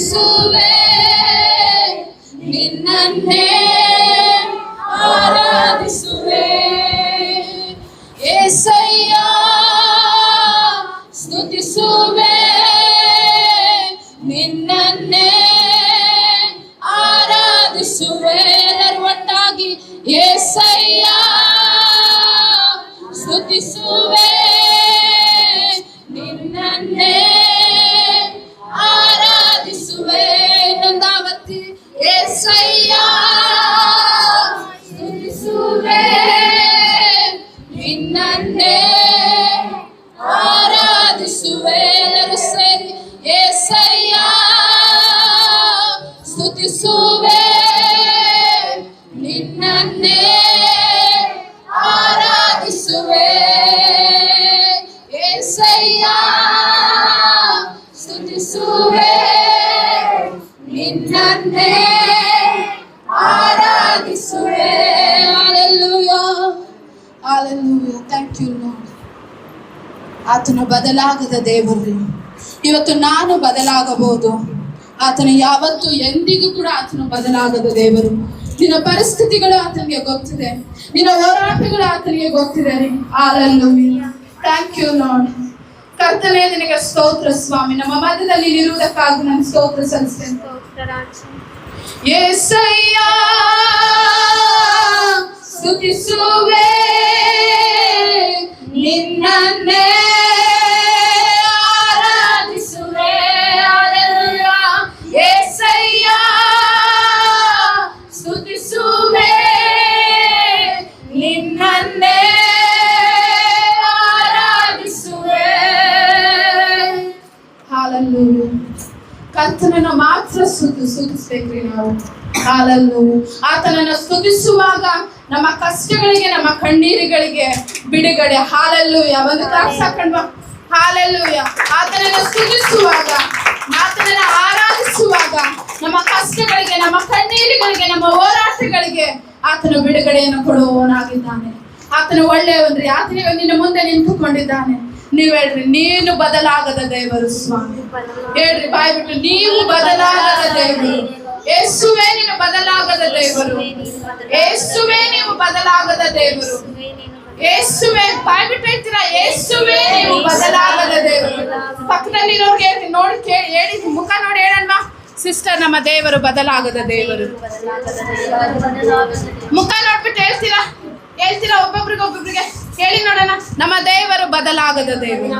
ಸ್ತುತಿಸುವೆ ನಿನ್ನನ್ನೇ ಆರಾಧಿಸುವೆ యేసయ్య ಸ್ತುತಿಸುವೆ ನಿನ್ನನ್ನೇ ಆರಾಧಿಸುವೆ ಎಲ್ಲರೂ ಒಟ್ಟಾಗಿ యేసయ్య ಸ್ತುತಿಸುವೆ ನಿನ್ನನ್ನೇ ಆರಾಧಿಸುವೆ ಇನ್ನೊಂದಾವತ್ತಿ యేసయ్య ಸ್ತುತಿಸುವೆ ನಿನ್ನನ್ನೇ ಆರಾಧಿಸುವೆ ಎಲ್ಲರೂ ಸೇರಿ యేసయ్య ಸ್ತುತಿಸುವೆ ನಿನ್ನನ್ನೇ ಆರಾಧಿಸುವೆ యేసయ్య ಸ್ತುತಿಸುವೆ ನಿನ್ನನ್ನೇ ಆರಾಧಿಸುವೆ hallelujah hallelujah thank you lord ಆತನು ಬದಲಾಗದ ದೇವರು ಇವತ್ತು ನಾನು ಬದಲಾಗಬಹುದು ಆತನು ಯಾವತ್ತು ಎಂದಿಗೂ ಕೂಡ ಆತನು ಬದಲಾಗದ ದೇವರು ನಿನ್ನ ಪರಿಸ್ಥಿತಿಗಳು ಆತನಿಗೆ ಗೊತ್ತಿದೆ ನಿನ್ನ ಹೋರಾಟಗಳು ಆತನಿಗೆ ಗೊತ್ತಿದೆ ಹಲ್ಲೆಲೂಯಾ ಥ್ಯಾಂಕ್ ಯು ಲಾರ್ಡ್ ಕರ್ತನೇ ನಿನಗೆ ಸ್ತೋತ್ರ ಸ್ವಾಮಿ ನಮ್ಮ ಮಧ್ಯದಲ್ಲಿ ಇರುವುದಕ್ಕಾಗಿ ನಾನು ಸ್ತೋತ್ರ ಸಲ್ಲಿಸ್ತೇನೆ యేసయ్య ಸ್ತುತಿಸುವೆ ನಿನ್ನನ್ನೇ ಆರಾಧಿಸುವೆ ಹಲ್ಲೆಲೂಯಾ యేసయ్య ಸ್ತುತಿಸುವೆ ನಿನ್ನನ್ನೇ ಆರಾಧಿಸುವೆ ಹಲ್ಲೆಲೂಯಾ ಕರ್ತನನ್ನು ಮಾತ್ರ ಸ್ತುತಿಸ್ಬೇಕ್ರಿ ನಾವು ಹಲ್ಲೆಲೂಯಾ ಆತನನ್ನು ಸ್ತುತಿಸುವಾಗ ನಮ್ಮ ಕಷ್ಟಗಳಿಗೆ ನಮ್ಮ ಕಣ್ಣೀರುಗಳಿಗೆ ಬಿಡುಗಡೆ ಹಲ್ಲೆಲೂಯಾ ಒಂದು ಕ್ಲಾಸ್ ಹಾಕೊಂಡ್ವಾ ಹಲ್ಲೆಲೂಯಾ ಆತನನ್ನು ಸ್ತುತಿಸುವಾಗ ಆತನನ್ನು ಆರಾಧಿಸುವಾಗ ನಮ್ಮ ಕಷ್ಟಗಳಿಗೆ ನಮ್ಮ ಕಣ್ಣೀರುಗಳಿಗೆ ನಮ್ಮ ಹೋರಾಟಗಳಿಗೆ ಆತನು ಬಿಡುಗಡೆಯನ್ನು ಕೊಡುವವನಾಗಿದ್ದಾನೆ ಆತನು ಒಳ್ಳೆಯವನ್ರಿ ಆತನಿಗೆ ನಿನ್ನ ಮುಂದೆ ನಿಂತುಕೊಂಡಿದ್ದಾನೆ ನೀವ್ ಹೇಳ್ರಿ ನೀನು ಬದಲಾಗದ ದೇವರು ಸ್ವಾಮಿ ಹೇಳ್ರಿ ಬಾಯ್ ಬಿಟ್ಟು ನೀವು ಬದಲಾಗದ ದೇವರು ಯೇಸುವೆ ನೀನು ಬದಲಾಗದ ದೇವರು ಯೇಸುವೆ ನೀವು ಬದಲಾಗದ ದೇವರು ಯೇಸುವೆ ಬಾಯ್ ಬಿಟ್ಟು ಹೇಳ್ತೀರಾ ಯೇಸುವೆ ನೀವು ಬದಲಾಗದ ದೇವರು ಪಕ್ಕದಲ್ಲಿರೋರ್ಗೆ ನೋಡಿ ಹೇಳಿ ಮುಖ ನೋಡಿ ಹೇಳಣ್ಣ ಸಿಸ್ಟರ್ ನಮ್ಮ ದೇವರು ಬದಲಾಗದ ದೇವರು ಮುಖ ನೋಡ್ಬಿಟ್ಟು ಹೇಳ್ತೀರಾ ಒಬ್ಬೊಬ್ರಿಗೆ ಹೇಳಿ ನೋಡೋಣ ನಮ್ಮ ದೇವರು ಬದಲಾಗದ ದೇವರು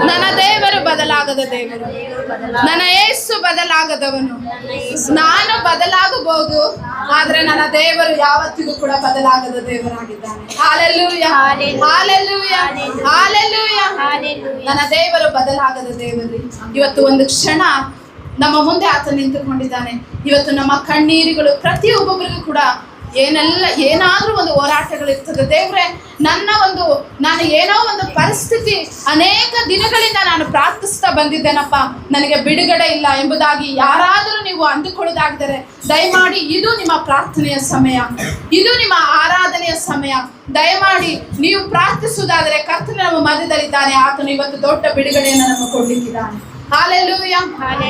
ನನ್ನ ದೇವರು ಬದಲಾಗದ ದೇವರು ನನ್ನ ಯೇಸು ಬದಲಾಗದವನು ನಾನು ಬದಲಾಗಬಹುದು ಆದ್ರೆ ನನ್ನ ದೇವರು ಯಾವತ್ತಿಗೂ ಕೂಡ ಬದಲಾಗದ ದೇವರಾಗಿದ್ದಾನೆ ಹಲ್ಲೆಲೂಯಾ ಹಲ್ಲೆಲೂಯಾ ಹಲ್ಲೆಲೂಯಾ ನನ್ನ ದೇವರು ಬದಲಾಗದ ದೇವರು ಇವತ್ತು ಒಂದು ಕ್ಷಣ ನಮ್ಮ ಮುಂದೆ ಆತ ನಿಂತುಕೊಂಡಿದ್ದಾನೆ ಇವತ್ತು ನಮ್ಮ ಕಣ್ಣೀರುಗಳು ಪ್ರತಿಯೊಬ್ಬೊಬ್ಬರಿಗೂ ಕೂಡ ಏನಾದ್ರೂ ಒಂದು ಹೋರಾಟಗಳಿರ್ತದೆ ದೇವ್ರೆ ನಾನು ಏನೋ ಒಂದು ಪರಿಸ್ಥಿತಿ ಅನೇಕ ದಿನಗಳಿಂದ ನಾನು ಪ್ರಾರ್ಥಿಸ್ತಾ ಬಂದಿದ್ದೇನಪ್ಪ ನನಗೆ ಬಿಡುಗಡೆ ಇಲ್ಲ ಎಂಬುದಾಗಿ ಯಾರಾದರೂ ನೀವು ಅಂದುಕೊಳ್ಳೋದಾಗಿದ್ದರೆ ದಯಮಾಡಿ ಇದು ನಿಮ್ಮ ಪ್ರಾರ್ಥನೆಯ ಸಮಯ ಇದು ನಿಮ್ಮ ಆರಾಧನೆಯ ಸಮಯ ದಯಮಾಡಿ ನೀವು ಪ್ರಾರ್ಥಿಸುವುದಾದರೆ ಕರ್ತನು ನಮ್ಮ ಮಧ್ಯದಲ್ಲಿದ್ದಾನೆ ಆತನು ಇವತ್ತು ದೊಡ್ಡ ಬಿಡುಗಡೆಯನ್ನು ನಮಗೆ ಕೊಡ್ಲಿಕ್ಕಿದ್ದಾನೆ ಹಲ್ಲೆಲೂಯಾ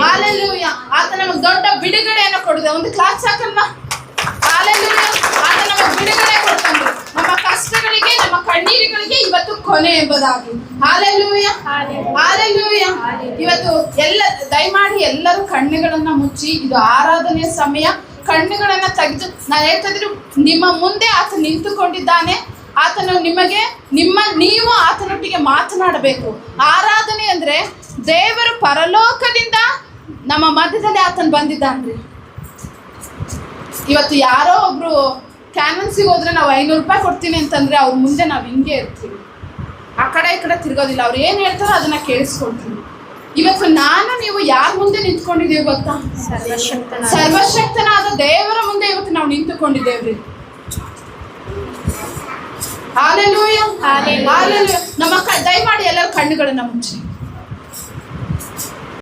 ಹಲ್ಲೆಲೂಯಾ ಆತ ನಮಗೆ ದೊಡ್ಡ ಬಿಡುಗಡೆಯನ್ನು ಕೊಡಿದೆ ಒಂದು ಕ್ಲಾಸ್ ಹಾಕಲ್ವಾ ಹಲ್ಲೆಲೂಯಾ ಆತ ನಮಗೆ ಬಿಡುಗಡೆ ಕೊಡ್ತಾನೆ ನಮ್ಮ ಕಷ್ಟಗಳಿಗೆ ನಮ್ಮ ಕಣ್ಣೀರುಗಳಿಗೆ ಇವತ್ತು ಕೊನೆ ಎಂಬುದಾಗಿ ಹಲ್ಲೆಲೂಯಾ ಹಲ್ಲೆಲೂಯಾ ಇವತ್ತು ದಯಮಾಡಿ ಎಲ್ಲರೂ ಕಣ್ಣುಗಳನ್ನ ಮುಚ್ಚಿ ಇದು ಆರಾಧನೆಯ ಸಮಯ ಕಣ್ಣುಗಳನ್ನ ತೆಗೆದು ನಾನು ಹೇಳ್ತಾ ಇದ್ರು ನಿಮ್ಮ ಮುಂದೆ ಆತ ನಿಂತುಕೊಂಡಿದ್ದಾನೆ ಆತನು ನೀವು ಆತನೊಟ್ಟಿಗೆ ಮಾತನಾಡಬೇಕು ಆರಾಧನೆ ಅಂದ್ರೆ ದೇವರು ಪರಲೋಕದಿಂದ ನಮ್ಮ ಮಧ್ಯದಲ್ಲಿ ಆತನು ಬಂದಿದ್ದಾನ್ರಿ ಇವತ್ತು ಯಾರೋ ಒಬ್ರು ಕ್ಯಾನ್ವನ್ಸಿಗೆ ಹೋದ್ರೆ ನಾವು 500 ರೂಪಾಯಿ ಕೊಡ್ತೀನಿ ಅಂತಂದ್ರೆ ಅವ್ರ ಮುಂದೆ ನಾವು ಹಿಂಗೆ ಇರ್ತೀವಿ ಆ ಕಡೆ ಈ ಕಡೆ ತಿರ್ಗೋದಿಲ್ಲ ಅವ್ರು ಏನು ಹೇಳ್ತಾರೋ ಅದನ್ನ ಕೇಳಿಸ್ಕೊಳ್ತೀವಿ ಇವತ್ತು ನಾನು ನೀವು ಯಾರ ಮುಂದೆ ನಿಂತ್ಕೊಂಡಿದ್ದೀವಿ ಗೊತ್ತಾ ಸರ್ವಶಕ್ತನಾದ ದೇವರ ಮುಂದೆ ಇವತ್ತು ನಾವು ನಿಂತುಕೊಂಡಿದ್ದೇವ್ರಿ ಹಲ್ಲೆಲೂಯಾ ಹಲ್ಲೆಲೂಯಾ ನಮ್ಮ ದಯಮಾಡಿ ಎಲ್ಲರೂ ಕಣ್ಣುಗಳನ್ನ ಮುಚ್ಚಿ